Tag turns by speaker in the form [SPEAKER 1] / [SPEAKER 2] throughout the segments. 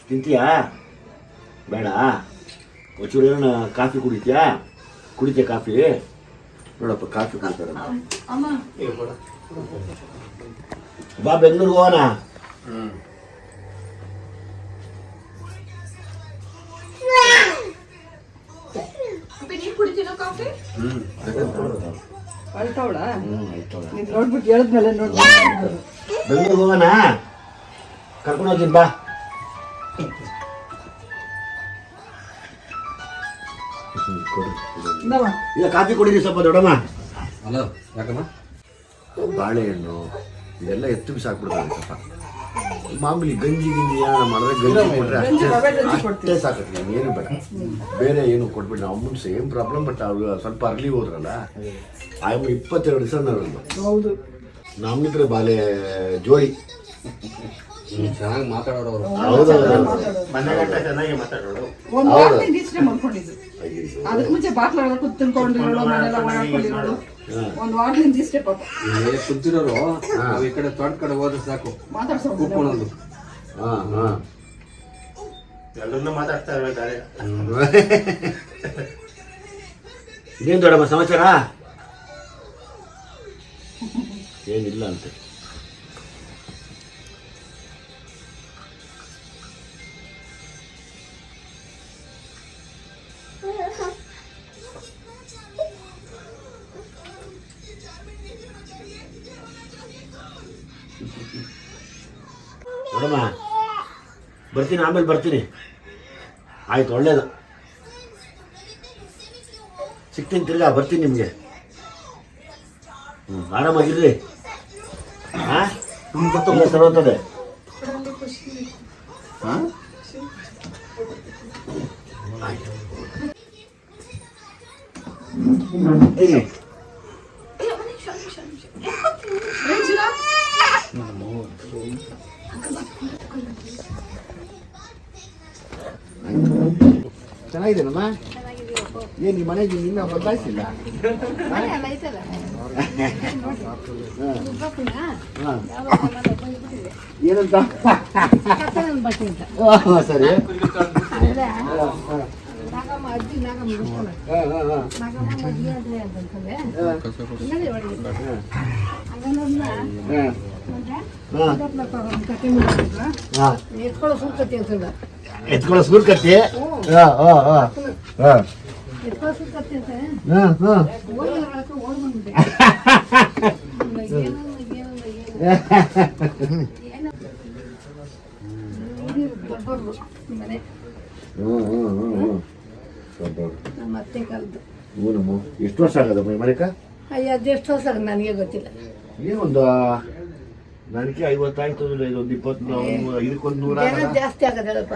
[SPEAKER 1] ತಿಂತೀಯಾ? ಬೇಡ. ಒಂಚೂರು ಏನೋ ಕಾಫಿ ಕುಡಿತೀಯ ಕಾಫಿ? ನೋಡಪ್ಪ ಕಾಫಿ ಕುಡಿತಾರೆ. ಬಾ ಬೆಂಗಳೂರಿಗೆ ಹೋಗೋಣ. ಬೆಂಗಳೂರಿಗೆ ಹೋಗೋಣ, ಕರ್ಕೊಂಡು ಹೋಗ್ತೀನಿ ಬಾ. ಇಲ್ಲ ಕಾಫಿ ಕುಡೀರಿ ಸ್ವಲ್ಪ ದೊಡ್ಡಮ್ಮ.
[SPEAKER 2] ಹಲೋ, ಯಾಕಮ್ಮ?
[SPEAKER 1] ಬಾಳೆಹಣ್ಣು ಇದೆಲ್ಲ ಎತ್ತು ಬಿಸಾಕ್ಬಿಡ್ತಾರೆ ಸ್ವಲ್ಪ. ಮಾಮೂಲಿ ಗಂಜಿ ಏನಾರ ಮಾಡಿದ್ರೆ ಗಂಜಿ ಕೊಟ್ಟರೆ ಅಷ್ಟೇ ಸಾಕತ್ತೆ, ಏನು ಬೇಡ, ಬೇರೆ ಏನು ಕೊಟ್ಬಿಟ್ಟು. ನಾವು ಅಮ್ಮನ ಸೇಮ್ ಪ್ರಾಬ್ಲಮ್. ಬಟ್ ಅವ್ರು ಸ್ವಲ್ಪ ಅರ್ಲಿ ಹೋದ್ರಲ್ಲ, ಆಯಮ್ಮ 22 ದಿವಸ
[SPEAKER 3] ಹೌದು.
[SPEAKER 1] ನಮ್ಮಿದ್ರೆ ಬಾಲೆ ಜೋಡಿ
[SPEAKER 2] ಚೆನ್ನಾಗಿ ಮಾತಾಡೋರು.
[SPEAKER 1] ಚೆನ್ನಾಗಿ ಮಾತಾಡೋರು.
[SPEAKER 3] ಅದಕ್ಕೆ ಮುಂಚೆ ಬಾಕ್ಲ ಕುತ್ಕೊಂಡಿರೋಳು, ಮನೆಲ್ಲ ಮಾಡ್ಕೊಂಡಿರೋಳು. ಒಂದು ವಾರದಿಂದ ಇಷ್ಟೇ ಪಾಪ
[SPEAKER 2] ಕುಂತಿರೋರು. ನಾವು ಈ ಕಡೆ ತೋಟ ಕಡೆ ಹೋದ್ರೆ ಸಾಕು ಕೂತ್ಕೊಳ್ಳೋದು.
[SPEAKER 4] ಎಲ್ಲರನ್ನೂ ಮಾತಾಡ್ತಾ ಇರ್ಬೇಕಾರೆ.
[SPEAKER 1] ಇದೇನು ದೊಡ್ಡಮ್ಮ ಸಮಾಚಾರ? ಏನಿಲ್ಲ ಅಂತೆ. ನೋಡಮ್ಮ ಬರ್ತೀನಿ, ಆಮೇಲೆ ಬರ್ತೀನಿ. ಆಯ್ತು, ಒಳ್ಳೇದು. ಸಿಗ್ತೀನಿ, ತಿರ್ಗಾ ಬರ್ತೀನಿ ನಿಮಗೆ. ಆರಾಮಾಗಿರ್ರಿ. ಸರೋತದೆ. ಚೆನ್ನಾಗಿದ್ದೇನಮ್ಮ? ಏನು ನಿಮ್ಮ ಮನೆಗೆ ಇನ್ನೂ ಬದಲಾಯಿಸಿಲ್ಲ? ಏನಂತ? ಸರಿ. ಎತ್ಕೊಳ್ಳೋ ಸೂರ್ ಕತ್ತಿ. ಎಷ್ಟು ವರ್ಷ ಆಗದಮ್ಮ ಈ ಮನೆಕ?
[SPEAKER 3] ಅದೆಷ್ಟು ವರ್ಷ ನನಗೆ ಗೊತ್ತಿಲ್ಲ.
[SPEAKER 1] ಏನೊಂದು ನನಗೆ 50 ಆಯ್ತು, ಇದೊಂದು 20, ಇದಕ್ಕೊಂದು 100
[SPEAKER 3] ಜಾಸ್ತಿ ಆಗದಲ್ಲಪ್ಪ.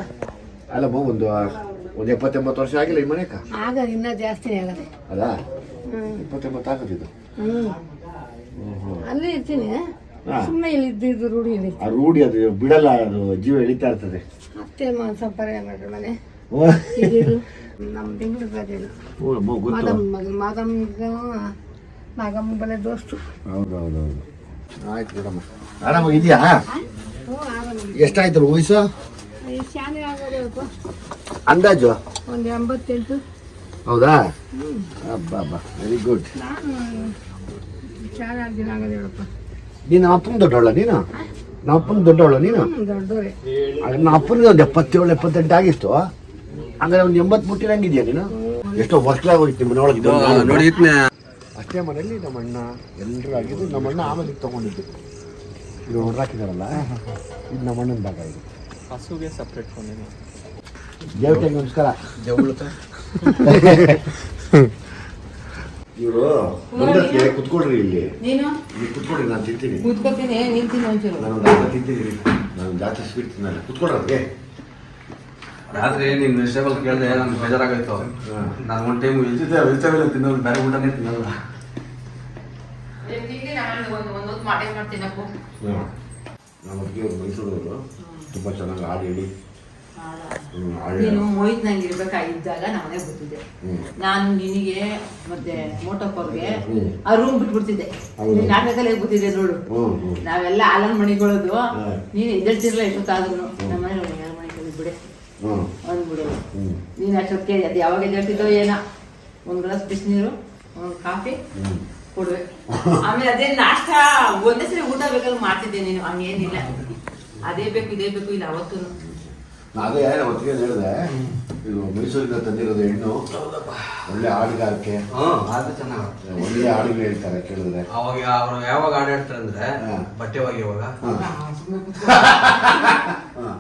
[SPEAKER 1] ಅಲ್ಲಮ್ಮ ಒಂದು 70-80 ವರ್ಷ ಆಗಿಲ್ಲ ಈ ಮನೆಕ?
[SPEAKER 3] ಆಗ ಇನ್ನ ಜಾಸ್ತಿನೇ ಆಗದೆ
[SPEAKER 1] ಅಲ್ಲ, 70-80 ಆಗದಿದ್ದು.
[SPEAKER 3] ಅಲ್ಲೇ ಇರ್ತೀನಿ, ಸುಮ್ಮನೆ ಇಲ್ಲಿ ಇದ್ದು ರೂಢಿ.
[SPEAKER 1] ಆ ರೂಢಿ ಅದು ಬಿಡಲ್ಲ, ಅದು ಜೀವ ಎಳಿತಾ ಇರ್ತದೆ.
[SPEAKER 3] ಅತ್ತೆ ಸಂಪರ್ಕ ಮಾಡ್ರಿ ಮನೆ ನಮ್ಮ ಬೆಂಗಳೂರು ಮಾದಮ್ ನಾಗಮ್ಮ ಬಲೆ ದೋಸ್ತು.
[SPEAKER 1] ಹೌದೌದೌದು. ಆಯ್ತು ಮೇಡಮ್, ಆರಾಮಾಗಿದ್ಯಾ? ಎಷ್ಟಾಯ್ತು ವಯಸ್ಸು ಅಂದಾಜು?
[SPEAKER 3] ಒಂದು 88.
[SPEAKER 1] ಹೌದಾ? ಅಬ್ಬಾ, ವೆರಿ ಗುಡ್. ನೀನು ಅಪ್ಪನ ದೊಡ್ಡವಳ? ನೀನು ನಮ್ಮ ಅಪ್ಪನ ದೊಡ್ಡವಳ? ನೀನು
[SPEAKER 3] ದೊಡ್ಡವರೇ.
[SPEAKER 1] ನಮ್ಮ ಅಪ್ಪನಿಗೆ ಒಂದು 77-78 ಆಗಿತ್ತು. ಹಂಗಾರೆ ಒಂದು 80 ಮುಟ್ಟಿರಂಗಿದ್ಯಾ ನೀನು? ಎಷ್ಟೋ ವರ್ಷಲಾಗ ಹೋಗಿತ್ತು ಮನೆಯೊಳಗೆ. ಅಷ್ಟೇ ಮನೆಯಲ್ಲಿ ನಮ್ಮ ಅಣ್ಣ ಎಲ್ಲರೂ ಆಗಿದ್ದು. ನಮ್ಮ ಅಣ್ಣ ಆಮೇಲೆ ತಗೊಂಡಿದ್ದು. ಇದು ಹೊರಹಾಕಿದಾರಲ್ಲ, ಇದು ನಮ್ಮ ಅಣ್ಣನ ಭಾಗ. ಇದು
[SPEAKER 4] ಹಸುಗೆ ಸಪ್ರೇಟ್ ಕೊಂಡಿದ್ದು.
[SPEAKER 1] ದೇವತೆಗೆ ನಮಸ್ಕಾರ. ಇವರು ಬಂದಕ್ಕೆ ಕುತ್ಕೊಳ್ರಿ, ಇಲ್ಲಿ ಕುತ್ಕೊಳ್ರಿ, ನಾನು ತಿಂತೀನಿ. ನಾನು ತಿಂತೀನಿ, ನಾನು ಜಾಸ್ತಿ ಸ್ವೀಟ್ ತಿನ್ನಲ್ಲ. ಕುತ್ಕೊಳ್ರಿ.
[SPEAKER 2] ರಾತ್ರಿ ನೀನು ವೆಜಿಟೇಬಲ್ ಕೇಳಿದೆ, ನನ್ಗೆ ಬೇಜಾರಾಗೋಯ್ತು. ನಾನು ಒಂದು ಟೈಮ್ ವೆಜಿಟೇಬಲ್ ತಿನ್ನೋದು, ಬೇರೆ ಊಟನೇ ತಿನ್ನೋಲ್ಲ.
[SPEAKER 1] ನಮ್ಮ ಮೈಸೂರವರು ತುಂಬ ಚೆನ್ನಾಗಿ ಹಾಡು ಹೇಳಿ
[SPEAKER 5] ನೀನು ಮೋಹಿತ್ನಲ್ಲಿ ಇರ್ಬೇಕಾಗಿದ್ದಾಗ ನಮ್ಮನೆ ಗೊತ್ತಿದ್ದೆ. ನಾನು ನಿನಗೆ ಮತ್ತೆ ಮೋಟಪ್ಪವ್ರಿಗೆ ಆ ರೂಮ್ ಬಿಟ್ಬಿಡ್ತಿದ್ದೆ. ನಾಟಕದಲ್ಲೇ ಗೊತ್ತಿದೆ ನೋಡು. ನಾವೆಲ್ಲ ಆಲನ್ ಮಣಿಗಳದು, ನೀನು ಎದ್ದೇಳ್ತಿರ್ಲ ಎಷ್ಟೊತ್ತಾದ್ರು. ನಮ್ಮ ಮನೆ ಬಿಡೆ
[SPEAKER 1] ಹ್ಞೂ
[SPEAKER 5] ಅಂದ್ಬಿಡೋದು.
[SPEAKER 1] ಹ್ಞೂ
[SPEAKER 5] ನೀನು ಅಷ್ಟೊತ್ತಿಗೆ ಅದು ಯಾವಾಗ ಹೇಳ್ತಿದ್ದೋ ಏನೋ ಒಂದು ಗ್ಲಾಸ್ ಬಿಸಿನೀರು ಒಂದು ಕಾಫಿ
[SPEAKER 1] ಹ್ಞೂ
[SPEAKER 5] ಕೊಡುವೆ. ಆಮೇಲೆ ಅದೇ ನಾಷ್ಟ ಒಂದೇ ಸರಿ ಊಟ ಬೇಕಾದ್ರೆ ಮಾಡ್ತಿದ್ದೆ ನೀನು, ಹಂಗೇನಿಲ್ಲ ಅದೇ ಬೇಕು ಇದೇ ಬೇಕು ಇಲ್ಲ ಅವತ್ತು.
[SPEAKER 1] ಅದೇ ಒಟ್ಟಿಗೆ ಹೇಳಿದೆ, ಇದು ಮೈಸೂರಿಂದ ತಂದಿರೋದು ಹೆಣ್ಣು, ಒಳ್ಳೆ ಹಾಡುಗಾರಿಕೆ,
[SPEAKER 2] ಅದು ಚೆನ್ನಾಗಿ
[SPEAKER 1] ಒಳ್ಳೆ ಹಾಡುಗಳು ಹೇಳ್ತಾರೆ ಕೇಳಿದ್ರೆ.
[SPEAKER 2] ಅವಾಗ ಅವ್ರು ಯಾವಾಗ ಹಾಡು ಹೇಳ್ತಾರೆ ಅಂದ್ರೆ ಬಟ್ಟೆ ಒಗೆಯುವಾಗ,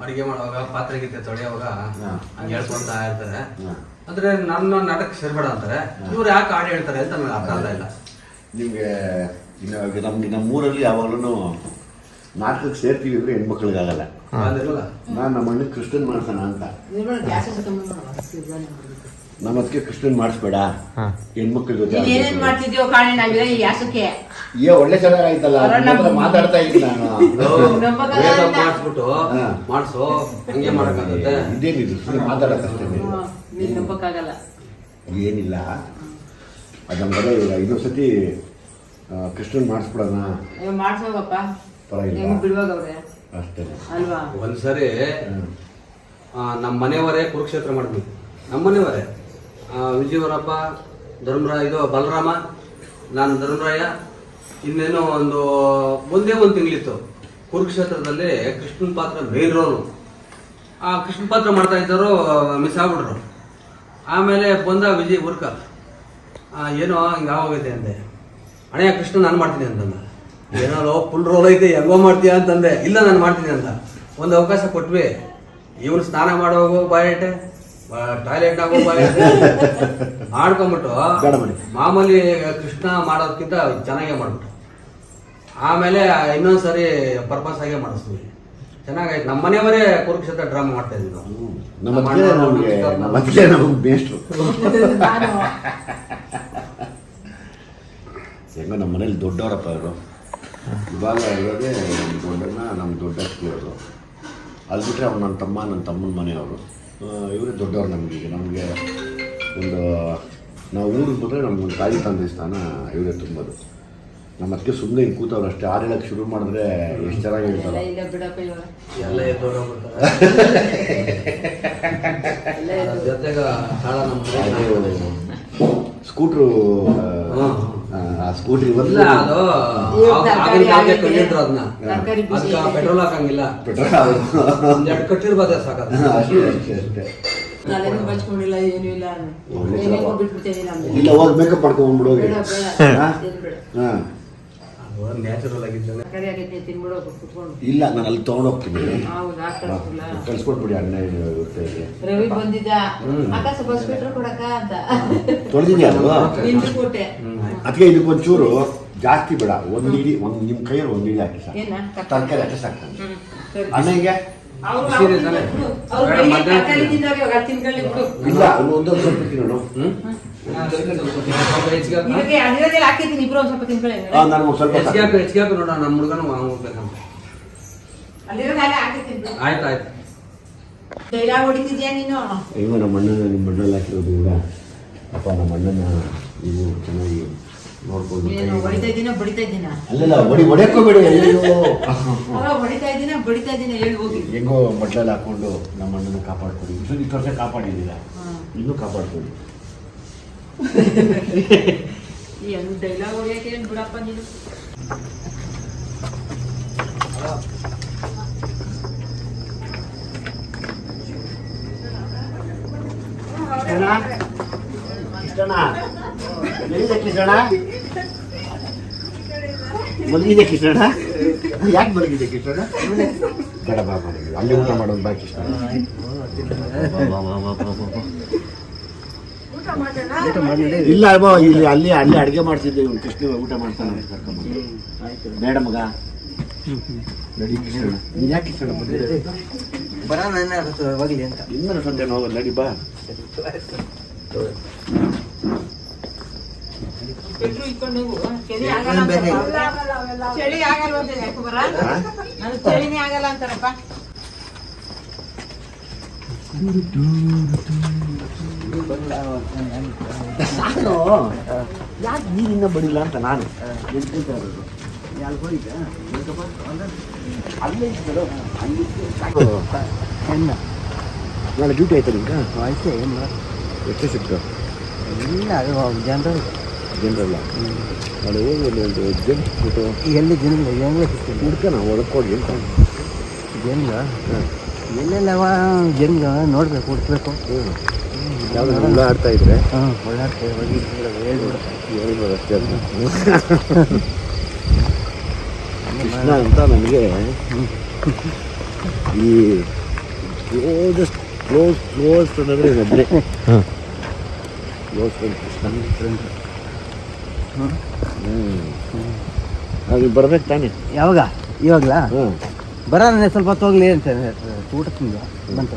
[SPEAKER 2] ಅಡಿಗೆ ಮಾಡುವಾಗ, ಪಾತ್ರೆ ಗೀತೆ ತೊಳೆಯುವಾಗ ಹಂಗೆ ಹೇಳ್ಕೊಂತ ಇರ್ತಾರೆ. ಅಂದ್ರೆ ನನ್ನ ನಾಟಕ ಸೇರ್ಬೇಡ ಅಂತಾರೆ. ಇವ್ರು ಯಾಕೆ ಹಾಡು ಹೇಳ್ತಾರೆ ಅಂತ ನನಗೆ ಅರ್ಥ ಆಗ್ತಾ ಇಲ್ಲ.
[SPEAKER 1] ನಿಮಗೆ ನಮ್ಮೂರಲ್ಲಿ ಯಾವಾಗಲೂ ನಾಟಕಕ್ಕೆ ಸೇರ್ತೀವಿ ಅಂದರೆ ಹೆಣ್ಮಕ್ಳಿಗಾಗಲ್ಲ. ನಾನು ನಮ್ಮ ಅಣ್ಣಗೆ ಕೃಷ್ಣನ್ ಮಾಡ್ಸೋಣ ಅಂತ, ನಮ್ಮ ಅದಕ್ಕೆ ಕೃಷ್ಣನ್ ಮಾಡಿಸ್ಬೇಡ ಹೆಣ್ಮಕ್ಳ ಜೊತೆ
[SPEAKER 5] ಏನೇನ್ ಮಾಡ್ತಿದ್ಯೋ ಕಾಣೆ ನಾವಿಲ್ಲ ಈ ಯಾಸಕ್ಕೆ.
[SPEAKER 1] ಒಳ್ಳೆ ಚೆನ್ನಾಗಾಯ್ತಲ್ಲ, ಮಾತಾಡ್ತಾ ಇದ್ದೀನಿ ನಾನು.
[SPEAKER 2] ಮಾಡಿಸ್ಬಿಟ್ಟು ಮಾಡಿಸು ಹಂಗೆ ಮಾಡಕ್ಕಾಗುತ್ತೆ.
[SPEAKER 1] ಇದೇನಿದು ಮಾತಾಡೋಕ್ಕಷ್ಟೇ,
[SPEAKER 5] ನೀನ್ ನಂಬಕ್ಕಾಗಲ್ಲ.
[SPEAKER 1] ಏನಿಲ್ಲ. ಅದು ನಮ್ಗೆಲ್ಲ ಇವಾಗ ಇನ್ನೊಂದು ಸತಿ ಕೃಷ್ಣನ್ ಮಾಡಿಸ್ಬಿಡೋಣ.
[SPEAKER 5] ಮಾಡ್ಸೋಗಪ್ಪ,
[SPEAKER 1] ಪರವಾಗಿಲ್ಲ
[SPEAKER 5] ಬಿಡುವಾಗವ್ರೆ
[SPEAKER 1] ಅಷ್ಟೇ
[SPEAKER 5] ಅಲ್ವಾ.
[SPEAKER 2] ಒಂದ್ಸರಿ ನಮ್ಮ ಮನೆಯವರೇ ಕುರುಕ್ಷೇತ್ರ ಮಾಡಿದ್ವಿ. ನಮ್ಮ ಮನೆಯವರೇ ವಿಜಯವರಪ್ಪ, ಧರ್ಮರಾಯ, ಇದು ಬಲರಾಮ, ನಾನು ಧರ್ಮರಾಯ, ಇನ್ನೇನೋ ಒಂದೇ ಒಂದು ತಿಂಗಳಿತ್ತು. ಕುರುಕ್ಷೇತ್ರದಲ್ಲಿ ಕೃಷ್ಣನ್ ಪಾತ್ರ ಮೇನ್ ರೋಲು. ಆ ಕೃಷ್ಣ ಪಾತ್ರ ಮಾಡ್ತಾ ಇದ್ದವರು ಮಿಸ್ ಆಗ್ಬಿಟ್ರು. ಆಮೇಲೆ ಬಂದ ವಿಜಯ್ ಊರ್ಕ, ಏನೋ ಹಿಂಗೆ ಆಗೋಗೈತೆ ಅಂದೆ. ಅಣೆಯ ಕೃಷ್ಣ ನಾನು ಮಾಡ್ತೀನಿ ಅಂತಂದ. ಏನೋ ಫುಲ್ ರೋಲ್ ಐತೆ ಹೆಂಗೋ ಮಾಡ್ತೀಯ ಅಂತಂದೆ. ಇಲ್ಲ ನಾನು ಮಾಡ್ತೀನಿ ಅಂತ ಒಂದು ಅವಕಾಶ ಕೊಟ್ವಿ. ಇವನು ಸ್ನಾನ ಮಾಡೋಗೋ ಬಾಯಟೆ, ಟಾಯ್ಲೆಟ್ನಾಗ ಹೋಗೋ ಬಾಯಟೆ ಆಡ್ಕೊಂಬಿಟ್ಟು ಮಾಮೂಲಿ ಕೃಷ್ಣ ಮಾಡೋದಕ್ಕಿಂತ ಚೆನ್ನಾಗೇ ಮಾಡ್ಬಿಟ್ಟು ಆಮೇಲೆ ಇನ್ನೊಂದ್ಸರಿ ಪರ್ಪಸ್ ಆಗೇ ಮಾಡಿಸ್ತೀವಿ. ಚೆನ್ನಾಗಾಯ್ತು. ನಮ್ಮ ಮನೆಯವರೇ ಕುರುಕ್ಷೇತ್ರ ಡ್ರಾಮಾ ಮಾಡ್ತಾ ಇದ್ವಿ ನಾವು.
[SPEAKER 1] ಹೆಂಗ ನಮ್ಮ ಮನೇಲಿ ದೊಡ್ಡವರಪ್ಪ ಇವರು. ಇವಾಗ ಇರೋದೇ ನಮ್ಮ ದೊಡ್ಡಣ್ಣ, ನಮ್ಮ ದೊಡ್ಡ ಅಕ್ಕಿಯವರು. ಅದು ಬಿಟ್ಟರೆ ಅವ್ರು ನನ್ನ ತಮ್ಮ, ನನ್ನ ತಮ್ಮನ ಮನೆಯವರು. ಇವರೇ ದೊಡ್ಡವ್ರು ನಮಗೆ. ನಮಗೆ ನಾವು ಊರಿಗೆ ಬಂದರೆ ನಮ್ಗೊಂದು ತಾಯಿ ತಂದೆ ಸ್ಥಾನ ಇವರೇ ತುಂಬೋದು. ನಮ್ಮ ಅದಕ್ಕೆ ಸುಮ್ಮನೆ ಹಿಂಗೆ ಕೂತವ್ರು ಅಷ್ಟೇ. ಹಾಡು ಹೇಳಕ್ಕೆ ಶುರು ಮಾಡಿದ್ರೆ ಎಷ್ಟು ಚೆನ್ನಾಗಿ ಹೇಳ್ತಾರೆ.
[SPEAKER 2] ಎಲ್ಲ ಜೊತೆಗೆ
[SPEAKER 1] ಸ್ಕೂಟ್ರು, ಆ ಸ್ಕೂಟ್ರ್ ಇವತ್ತು
[SPEAKER 2] ಪೆಟ್ರೋಲ್ ಹಾಕಂಗಿಲ್ಲ, ಎರಡು ಕಟ್ಟಿರ್ಬೋದ ಸಾಕಾದ.
[SPEAKER 1] ಇಲ್ಲ ಹೋಗಿ ಮೇಕಪ್ ಮಾಡ್ಕೊಂಡ್ಬಿಡೋಗಿ.
[SPEAKER 2] ನ್ಯಾಚುರಲ್ ಆಗಿದ್ದಾನೆ.
[SPEAKER 1] ಇಲ್ಲ ನಾನು ಅಲ್ಲಿ ತೊಗೊಂಡೋಗ್ತೀನಿ, ಕಳ್ಸ್ಕೊಟ್ಬಿಡಿ ಅಣ್ಣ ಇರ್ತೇವೆ.
[SPEAKER 5] ರವಿ ಬಂದಿದ್ದ ಆಕಾಶ ಬಸ್ ಬಿಟ್ರೆ ಕೊಡಕ ಅಂತ
[SPEAKER 1] ತೊಳೆದಿದ್ಯಾ ಅದು. ಅದಕ್ಕೆ ಇದಕ್ಕೊಂಚೂರು ಜಾಸ್ತಿ ಬೇಡ, ಒಂದು ಇಡಿ, ನಿಮ್ಮ ಕೈಯಲ್ಲಿ ಒಂದು ಇಡಿ ಹಾಕಿ ಸಾಕು. ತರಕಾರಿ ಅಷ್ಟೇ ಸಾಕು. ಅಣ್ಣಗೆ ಇಲ್ಲ ಒಂದೊಂದು ಸ್ವಲ್ಪ ತಿನ್ನೋಣ. ನಾನು ಸ್ವಲ್ಪ
[SPEAKER 2] ಹೆಚ್ಚಿಗೆ ನೋಡ. ನಮ್ಮ ಹುಡುಗನು ಹೋಗ್ಬೇಕಂತ. ಆಯ್ತು ಆಯ್ತು.
[SPEAKER 1] ಅಯ್ಯೋ ನಮ್ಮ ಅಣ್ಣನ ನಿಮ್ಮ ಮಣ್ಣಲ್ಲಿ ಹಾಕಿರೋದು ಕೂಡ ಅಪ್ಪ, ನಮ್ಮ ಅಣ್ಣನ ನೀವು ಚೆನ್ನಾಗಿ ನೋಡ್ಕೊಂಡು. ಅಲ್ಲೆಲ್ಲ ಹೊಡೆಯೋಕೋಬೇಡಿ. ಹೆಂಗೋ ಮಡ್ಲಲ್ಲಿ ಹಾಕೊಂಡು ನಮ್ಮ ಅಣ್ಣನ ಕಾಪಾಡ್ಕೊಡಿ. ಇಷ್ಟು ವರ್ಷ ಕಾಪಾಡಿದ್ದೀರಾ, ಇನ್ನೂ ಕಾಪಾಡ್ಕೊಳ್ಳಿ.
[SPEAKER 5] ಡೈಲಾಗ್ ಹೊಡಿಯಕ್ಕೆ ಬಿಡಪ್ಪ ನೀನು.
[SPEAKER 1] ಮಲಗಿದೆ ಕೃಷ್ಣ. ಯಾಕೆ ಮಲಗಿದೆ ಕೃಷ್ಣ? ಬೇಡ ಬಾ ಮಲಗಿದೆ, ಅಲ್ಲಿ ಊಟ ಮಾಡೋದು ಬಾ ಕೃಷ್ಣ. ಇಲ್ಲ ಅಲ್ವಾ, ಇಲ್ಲಿ ಅಲ್ಲಿ ಅಡುಗೆ ಮಾಡ್ತಿದ್ದೆ. ಕೃಷ್ಣ ಊಟ ಮಾಡ್ತಾನೆ. ಬೇಡ ಮಗ, ನಡಿ ಕೃಷ್ಣ. ನೀನು ಯಾಕೆ ಕೃಷ್ಣ ಬಂದಿದೆ?
[SPEAKER 4] ಹೋಗ್ಲಿ ಅಂತ
[SPEAKER 1] ಇನ್ನೂ ಸಂಜೆ ನಾವು ನಡಿ ಬಾ.
[SPEAKER 5] ಚಳಿ ಚಳಿನೇ ಆಗಲ್ಲ ಅಂತಾರಪ್ಪ.
[SPEAKER 1] ಯಾಕೆ ನೀರಿನ್ನ ಬಡಿಲ್ಲ ಅಂತ ನಾನು ಅಲ್ಲೇ ನಾಳೆ ಡ್ಯೂಟಿ ಆಯ್ತಾ ನಿಮ್ಗೆ?
[SPEAKER 6] ಆಯ್ತು ಏನು
[SPEAKER 1] ಎಷ್ಟು ಸಿಕ್ತು?
[SPEAKER 6] ಇಲ್ಲ ಅದು ಜನರು
[SPEAKER 1] ಜನರಲ್ಲ ನಾಳೆ ಹೋಗಿ ಒಂದು ಜನ ಬಿಟ್ಟು
[SPEAKER 6] ಎಲ್ಲಿ ಜನರು ಹೆಂಗೆ ಸಿಗ್ತೀನಿ
[SPEAKER 1] ಹುಡ್ಕನ ಒಳಕೋಗಿ ಅಂತ
[SPEAKER 6] ಜನ್ಗ ಎಲ್ಲೆಲ್ಲವ ಜನ್ಗ ನೋಡ್ಬೇಕು ಹುಡ್ಕ್ಬೇಕು.
[SPEAKER 1] ಯಾವ್ದು ಹುಳ ಆಡ್ತಾ ಇದ್ರೆ
[SPEAKER 6] ಓಡಾಡ್ತೇವೆ ಹೋಗಿ
[SPEAKER 1] ಹೇಳ್ಬೋದು ಅಷ್ಟೇ ಅಂತ. ಕೃಷ್ಣ ಅಂತ ನನಗೆ ಈ ಕ್ಲೋಸ್ ಅನ್ನೋದ್ರೆ ಒಬ್ಬನೇ ಕ್ಲೋಸ್ ಫ್ರೆಂಡ್ ಕೃಷ್ಣ. ಹಾಗೆ ಬರ್ಬೇಕು ತಾನೆ?
[SPEAKER 6] ಯಾವಾಗ ಇವಾಗಲಾ
[SPEAKER 1] ಹಾಂ
[SPEAKER 6] ಬರೋಣ ಸ್ವಲ್ಪ ಹೊತ್ತು ಹೋಗ್ಲಿ ಅಂತ ಊಟ ತಿಂದ ಬಂತ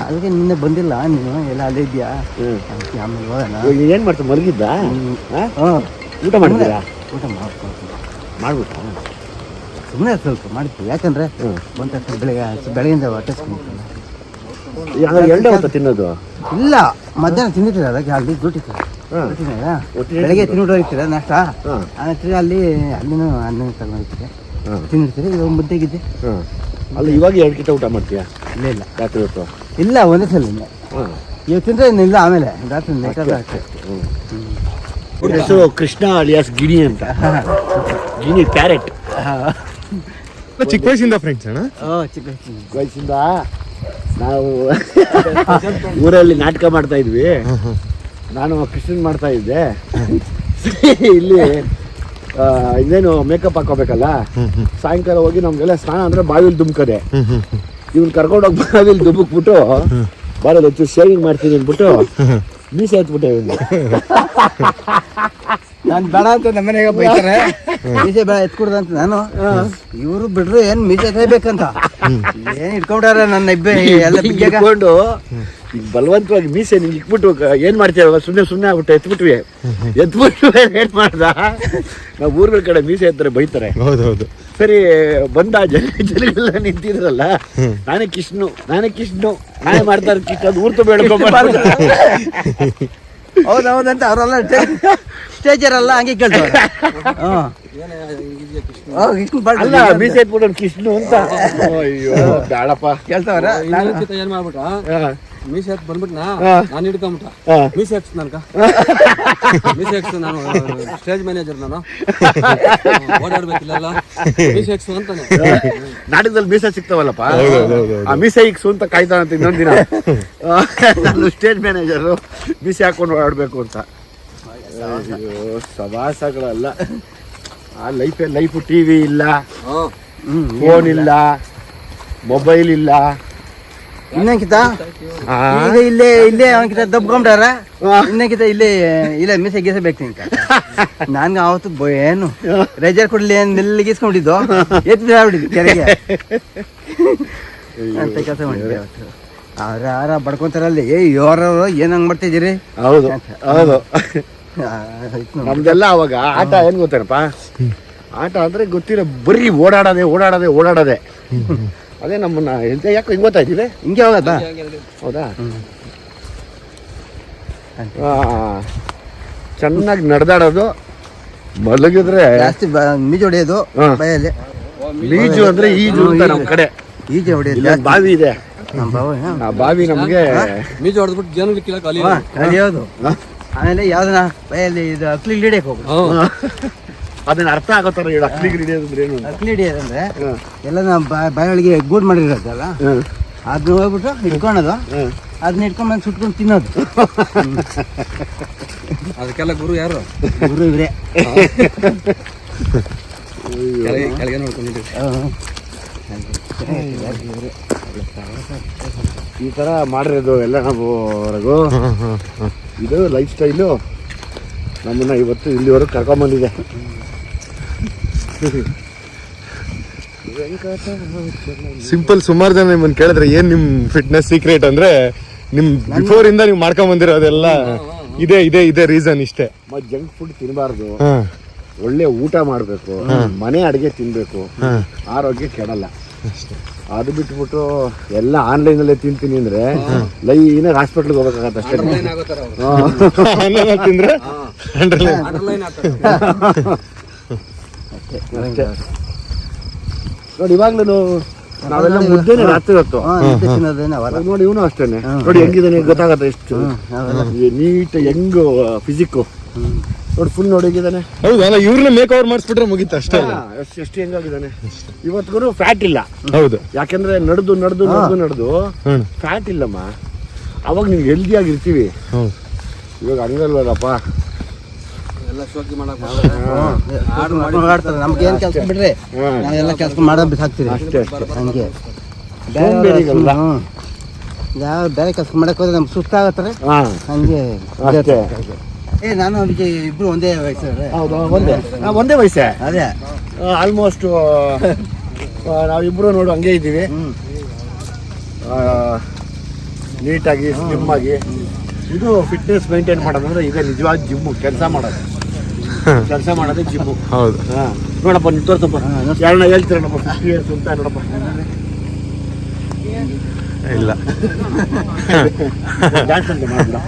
[SPEAKER 6] ಅದಕ್ಕೆ ನಿನ್ನೆ ಬಂದಿಲ್ಲ ನೀನು ಎಲ್ಲ ಅಲ್ಲೇ ಇದೆಯಾ ಆಮೇಲೆ ಹೋಗೋಣ.
[SPEAKER 1] ಏನು ಮಾಡ್ತಾ ಮಲಗಿದ್ದ? ಊಟ ಮಾಡಿದ್ದೀರಾ?
[SPEAKER 6] ಊಟ ಮಾಡ್ಕೊಳ್ತೀನಿ
[SPEAKER 1] ಮಾಡ್ಬಿಟ್ಟ
[SPEAKER 6] ಸುಮ್ಮನೆ ಸ್ವಲ್ಪ ಮಾಡ್ತೀವಿ ಯಾಕಂದ್ರೆ ಬಂದ ತಕ್ಷಣ ಬೆಳಗ್ಗೆಯಿಂದ ಹೊಟ್ಟೆ
[SPEAKER 1] ಎರಡೇ ಹೊತ್ತ ತಿನ್ನೋದು?
[SPEAKER 6] ಇಲ್ಲ ಮಧ್ಯಾಹ್ನ ತಿಂದಿರ್ತೀರ ಅದಕ್ಕೆ ಅಲ್ಲಿ ಡ್ಯೂಟಿ ಬೆಳಗ್ಗೆ ತಿನ್ಬಿಟ್ಟು ಹೋಗ್ತೀರ ನಾಷ್ಟ ಆಮೇಲೆ ಅಲ್ಲಿನೂ ಅನ್ನ ತಗೊಂಡಿರ್ತೀರಿ ತಿಂದಿರ್ತೀರಿ ಇವಾಗ ಮುದ್ದೆಗಿದ್ದೆ.
[SPEAKER 1] ಅಲ್ಲ ಇವಾಗ 2 ಕಿತ ಊಟ ಮಾಡ್ತೀಯಾ?
[SPEAKER 6] ಇಲ್ಲ ಇಲ್ಲ
[SPEAKER 1] ರಾತ್ರಿ ಹೊತ್ತು
[SPEAKER 6] ಇಲ್ಲ ಒಂದೇ ಸಲ ಇವಾಗ ತಿಂದ್ರೆ ಇಲ್ಲ ಆಮೇಲೆ ರಾತ್ರಿ ನೈಟಲ್ಲ
[SPEAKER 1] ಹೆಸರು ಕೃಷ್ಣ ಅಲಿಯಾಸ್ ಗಿಣಿ ಅಂತ. ಗಿಣಿ ಪ್ಯಾರೆಟ್.
[SPEAKER 4] ಚಿಕ್ಕ ವಯಸ್ಸಿಂದ ಫ್ರೆಂಡ್ಸ್ ಅಣ್ಣ?
[SPEAKER 6] ಚಿಕ್ಕ
[SPEAKER 1] ವಯಸ್ಸಿಂದ ನಾವು ಊರಲ್ಲಿ ನಾಟಕ ಮಾಡ್ತಾ ಇದ್ವಿ. ನಾನು ಕೃಷ್ಣನ್ ಮಾಡ್ತಾ ಇದ್ದೆ. ಇಲ್ಲಿ ಇದೇನು ಮೇಕಪ್ ಹಾಕೋಬೇಕಲ್ಲ, ಸಾಯಂಕಾಲ ಹೋಗಿ ನಮ್ಗೆಲ್ಲ ಸ್ನಾನ ಅಂದ್ರೆ ಬಾವಿಲಿ ದುಮ್ಕದೆ. ಇವ್ನು ಕರ್ಕೊಂಡೋಗಿ ಬಾವಿಲಿ ದುಬ್ಬಕ್ಬಿಟ್ಟು ಬಾರಲ್ಲಿ ಹೆಚ್ಚು ಶೇವಿಂಗ್ ಮಾಡ್ತೀನಿ ಅಂದ್ಬಿಟ್ಟು ಮೀಸೆ ಎತ್ಬಿಟ್ಟೆ ಇವನು.
[SPEAKER 6] ನಾನು ಬೇಡ ಅಂತ ನಮ್ಮ ಮನೆಗೆ ಬೈತಾರೆ ಮೀಸೆ ಬೇಡ ಎತ್ಕೊಡ್ದಂತ ನಾನು. ಇವರು ಬಿಡ್ರು ಏನ್ ಮೀಸೆ ಎತ್ತಬೇಕಂತ ಏನ್ ಇಟ್ಕೊಂಡ್ರ ನನ್ನ ಇಬ್ಬೆ ಎಲ್ಲ
[SPEAKER 1] ಇಟ್ಕೊಂಡು ಈಗ ಬಲವಂತವಾಗಿ ಮೀಸೆ ನಿಂಗೆ ಇಕ್ಬಿಟ್ಟು ಏನ್ ಮಾಡ್ತೀವ ಸುಮ್ಮನೆ ಆಗ್ಬಿಟ್ಟು ಎತ್ಬಿಟ್ವಿ ಏನ್ ಮಾಡ್ದ, ನಾವು ಊರುಗಳ ಕಡೆ ಮೀಸೆ ಎತ್ತಾರೆ ಬೈತಾರೆ.
[SPEAKER 4] ಹೌದೌದು.
[SPEAKER 1] ಸರಿ ಬಂದ ಜನಗಳೆಲ್ಲ ನಿಂತಿದ್ರಲ್ಲ, ನಾನೇ ಕಿಷ್ಣು ನಾನೇ ಮಾಡ್ತಾರೆ ಕಿಷ್ಣ ಅದು ಊರ್ತು ಬೇಡ್ಕೊಂಬಾರ್ದು.
[SPEAKER 6] ಹೌದೌದಂತ ಅವರೆಲ್ಲ ಸ್ಟೇಜರೆಲ್ಲ ಹಂಗೆ ಕೇಳ್ತಾರೆ.
[SPEAKER 1] ಅಲ್ಲ ಮೀಸೆ ಎತ್ಬಿಟ್ಟು ಕಿಷ್ಣು ಅಂತ. ಅಯ್ಯೋ ಬೇಡಪ್ಪ
[SPEAKER 6] ಕೇಳ್ತಾವ್ರ.
[SPEAKER 2] ಏನ್ ಮಾಡ್ಬಿಟ್ಟ ಮೀಸೆ ಹತ್ ಬಂದ್ಬಿಟ್ನಾ, ನಾನು ಹಿಡ್ಕೊಂಬಿಟ್ಟ ಮೀಸೆ ಹಚ್ಚ ನನ್ಕ ಮೀಸೆ ಹಚ್ಚು, ನಾನು ಸ್ಟೇಜ್ ಮ್ಯಾನೇಜರ್, ನಾನು ಓಡಾಡ್ಬೇಕಿಲ್ಲ ಮೀಸೆ ಹಚ್ಚು ಅಂತಾನೆ.
[SPEAKER 1] ನಾಟಕದಲ್ಲಿ ಮೀಸೆ ಸಿಗ್ತಾವಲ್ಲಪ್ಪ, ಆ ಮೀಸೆ ಇಕ್ಸು ಅಂತ ಕಾಯ್ತಾನಂತ ಇನ್ನೊಂದ್ ದಿನ. ನಾನು ಸ್ಟೇಜ್ ಮ್ಯಾನೇಜರು ಮೀಸೆ ಹಾಕೊಂಡು ಓಡಾಡ್ಬೇಕು ಅಂತ. ಅಯ್ಯೋ ಸವಾಸಗಳಲ್ಲ. ಆ ಲೈಫು ಟಿವಿ ಇಲ್ಲ, ಫೋನ್ ಇಲ್ಲ, ಮೊಬೈಲ್ ಇಲ್ಲ.
[SPEAKER 6] ಇನ್ನಂಕಿತ ಈಗ ಇಲ್ಲೇ ಅವನಕಿತ ದಬ್ಕೊಂಡ್ರ ಇನ್ನಂಕಿತ ಇಲ್ಲೇ ಮೀಸೆ ಗೀಸೆ ಬೇಕು ನನ್ಗೆ ಅವತ್ತು ಏನು ರೆಜರ್ ಕೊಡ್ಲಿ ಮೆಲ್ಲಿಗಿಸ್ಕೊಂಡಿದ್ದು ಎತ್ತಿಬಿಟ್ಟಿದ್ದು ಕೆರೆಗೆ ಅಂತ ಕೆಲಸ ಮಾಡಿದ್ವಿ ಅವತ್ತು. ಯಾರ ಬಡ್ಕೊಂತಾರಲ್ಲಿ ಯಾರು ಏನ್ ಹಂಗ್ ಮಾಡ್ತಿದ್ದೀರಿ?
[SPEAKER 1] ಹೌದು ಹೌದು. ನಮ್ದೆಲ್ಲ ಅವಾಗ ಆಟ ಏನ್ ಗೊತ್ತೇನಪ್ಪ, ಆಟ ಅಂದ್ರೆ ಗೊತ್ತಿರೋ ಬರೀ ಓಡಾಡೋದೆ. ಅದೇ ನಮ್ಮನ್ನ ಯಾಕೋ ಹಿಂಗ್ ಗೊತ್ತಾ ಇದ್ದೀವಿ,
[SPEAKER 6] ಹಿಂಗೆ ಹೋಗದ.
[SPEAKER 1] ಹೌದಾ? ಚೆನ್ನಾಗಿ ನಡೆದಾಡೋದು, ಮಲಗಿದ್ರೆ
[SPEAKER 6] ಜಾಸ್ತಿ ಮೀಜು ಹೊಡೆಯೋದು ಬಯಲ್ಲಿ.
[SPEAKER 1] ಬೀಜು ಅಂದ್ರೆ ಈಜು ಅಂತ ನಮ್ ಕಡೆ
[SPEAKER 6] ಈಜೆ ಹೊಡೆಯೋದು.
[SPEAKER 1] ಬಾವಿ ಇದೆ,
[SPEAKER 6] ನಮ್ಮ
[SPEAKER 1] ಆ ಬಾವಿ ನಮ್ಗೆ
[SPEAKER 2] ಮೀಜು ಹೊಡೆದ್ಬಿಟ್ಟು ಜನ
[SPEAKER 6] ಕಲಿಯೋದು. ಆಮೇಲೆ ಯಾವ್ದನ ಬಯಲ್ಲಿ ಇದು ಅಕ್ಲಿ ಹಿಡಿಯಕ್ಕೆ ಹೋಗುದು.
[SPEAKER 1] ಅದನ್ನ ಅರ್ಥ ಆಗೋತರ ಹೇಳು. ಅಕ್ಲಿಗೆ ಹಿಡಿಯೋದಂದ್ರೆ ಏನು?
[SPEAKER 6] ಅಕ್ಲಿ ಹಿಡಿಯೋದಂದ್ರೆ ಎಲ್ಲ ನಾವು ಬಾಯೊಳಗೆ ಗೂಡ್ ಮಾಡಿರೋದಲ್ಲ, ಅದನ್ನ ಹೋಗ್ಬಿಟ್ಟು ಇಟ್ಕೊಳೋದು, ಅದನ್ನ ಇಟ್ಕೊಂಡ್ ಬಂದು ಸುಟ್ಕೊಂಡು ತಿನ್ನೋದು.
[SPEAKER 2] ಅದಕ್ಕೆಲ್ಲ ಗುರು ಯಾರು?
[SPEAKER 6] ಗುರು ಇವ್ರೆ.
[SPEAKER 2] ಕೆಳಗೆ ನೋಡ್ಕೊಂಡಿದ್ದೀವಿ.
[SPEAKER 1] ಈ ತರ ಮಾಡಿರೋದು ಎಲ್ಲ ನಾವು ಹೊರಗು. ಇದು ಲೈಫ್ ಸ್ಟೈಲು ನಮ್ಮನ್ನ ಇವತ್ತು ಇಲ್ಲಿವರೆಗೂ ಕರ್ಕೊಂಬಂದಿದೆ.
[SPEAKER 4] ಸಿಂಪಲ್. ಸುಮಾರು ಜನ ನಿಮ್ಮನ್ನ ಕೇಳಿದ್ರೆ ಏನ್ ನಿಮ್ ಫಿಟ್ನೆಸ್ ಸೀಕ್ರೆಟ್ ಅಂದ್ರೆ ನಿಮ್ ಬಿಫೋರ್ ಇಂದ ನೀವು ಮಾಡ್ಕೊಂಡ್ ಬಂದಿರೋದೆಲ್ಲ ಇದೇ ರೀಸನ್ ಇಷ್ಟೇ.
[SPEAKER 1] ಜಂಕ್ ಫುಡ್ ತಿನ್ನಬಾರ್ದು, ಒಳ್ಳೆ ಊಟ ಮಾಡ್ಬೇಕು, ಮನೆ ಅಡಿಗೆ ತಿನ್ಬೇಕು, ಆರೋಗ್ಯ ಕೆಡಲ್ಲ. ಅದು ಬಿಟ್ಬಿಟ್ಟು ಎಲ್ಲ ಆನ್ಲೈನ್ ಅಲ್ಲೇ ತಿಂತೀನಿ ಅಂದ್ರೆ ಲೈನಾಗಿ ಹಾಸ್ಪಿಟ್ಲ್ಗೆ ಹೋಗ್ಬೇಕಾಗತ್ತೆ ಅಷ್ಟೇ.
[SPEAKER 4] ತಿಂದ್ರೆ
[SPEAKER 6] ಅಷ್ಟೇ
[SPEAKER 1] ಅಷ್ಟೇ. ನೋಡಿ ಇವಾಗ್ಲೂ ನಾವೆಲ್ಲ ಮುದ್ದೆನೆ ರಾತ್ರಿ ಹೊತ್ತು
[SPEAKER 6] ತಿನ್ನೋದೇನೆ ಅವಲ್ಲ.
[SPEAKER 1] ನೋಡಿ ಇವನು ಅಷ್ಟೇನೆ ನೋಡಿ ಹೆಂಗಿದಾನೆ ಗೊತ್ತಾಗತ್ತೆ ಎಷ್ಟು ನೀಟ್ ಹೆಂಗ್ ಫಿಸಿಕ್ ನೋಡಿ ಫುಲ್ ನೋಡಿ ಹೇಗಿದ್ದಾನೆ.
[SPEAKER 4] ಹೌದು ಅಲ್ಲ ಇವ್ರನ್ನ ಮೇಕ್ ಓವರ್ ಮಾಡಿಸ್ಬಿಟ್ರೆ ಮುಗೀತು ಅಷ್ಟೇ.
[SPEAKER 1] ಎಷ್ಟು ಹೆಂಗಾಗಿದ್ದಾನೆ ಇವತ್ತಿಗೂ ಫ್ಯಾಟ್ ಇಲ್ಲ.
[SPEAKER 4] ಹೌದು
[SPEAKER 1] ಯಾಕೆಂದ್ರೆ ನಡೆದು ಫ್ಯಾಟ್ ಇಲ್ಲಮ್ಮ. ಅವಾಗ ನೀವು ಹೆಲ್ದಿ ಆಗಿರ್ತೀವಿ. ಇವಾಗ ಹಂಗಲ್ವಲ್ಲಪ್ಪ.
[SPEAKER 2] ಎಲ್ಲ ಶೋಕಿ ಮಾಡಕ್
[SPEAKER 6] ಮಾಡ್ತಾರೆ. ನಮ್ಗೇನ್ ಕೆಲಸ ಬಿಡ್ರಿ ನಾವೆಲ್ಲ ಕೆಲಸ ಮಾಡೋದ್ ಬಿಸಾಕ್ತೀವಿ
[SPEAKER 1] ಅಷ್ಟೇ ಅಷ್ಟೇ.
[SPEAKER 6] ಹಂಗೆ
[SPEAKER 1] ಸೋಂಬೇರಿಗಲ್ಲ.
[SPEAKER 6] ಯಾವ ಬೇರೆ ಕೆಲಸ ಮಾಡಕ್ ಹೋದ್ರೆ ನಮ್ಗೆ ಸುಸ್ತಾಗತ್ತಾರೆ ಹಂಗೆ.
[SPEAKER 1] ಅಷ್ಟೇ.
[SPEAKER 6] ನಾನು ವಿಜಯ್ ಇಬ್ರು ಒಂದೇ ವಯಸ್ಸು.
[SPEAKER 1] ಹೌದು ಒಂದೇ ವಯಸ್ಸೇ.
[SPEAKER 6] ಅದೇ
[SPEAKER 1] ಆಲ್ಮೋಸ್ಟ್ ನಾವಿಬ್ರು ನೋಡು ಹಂಗೆ ಇದ್ದೀವಿ. ನೀಟಾಗಿ ಸ್ಲಿಮ್ ಆಗಿ. ಇದು ಫಿಟ್ನೆಸ್ ಮೇಂಟೈನ್ ಮಾಡೋದಂದ್ರೆ ಈಗ ನಿಜವಾದ ಜಿಮ್ಮು. ಕೆಲಸ ಮಾಡೋದೇ ಜಿಮ್ಮು.
[SPEAKER 4] ಹೌದು
[SPEAKER 1] ನೋಡಪ್ಪ ನೀವು ತೋರ್ಸಪ್ಪ ಯಾರನ್ನ ಹೇಳ್ತೀರಣ್ಣಪ್ಪ 50 years ಅಂತ ನೋಡಪ್ಪ.
[SPEAKER 4] ಇಲ್ಲ
[SPEAKER 1] ಡ್ಯಾನ್ಸ್ ಅಂತ ಮಾಡಿಲ್ಲ.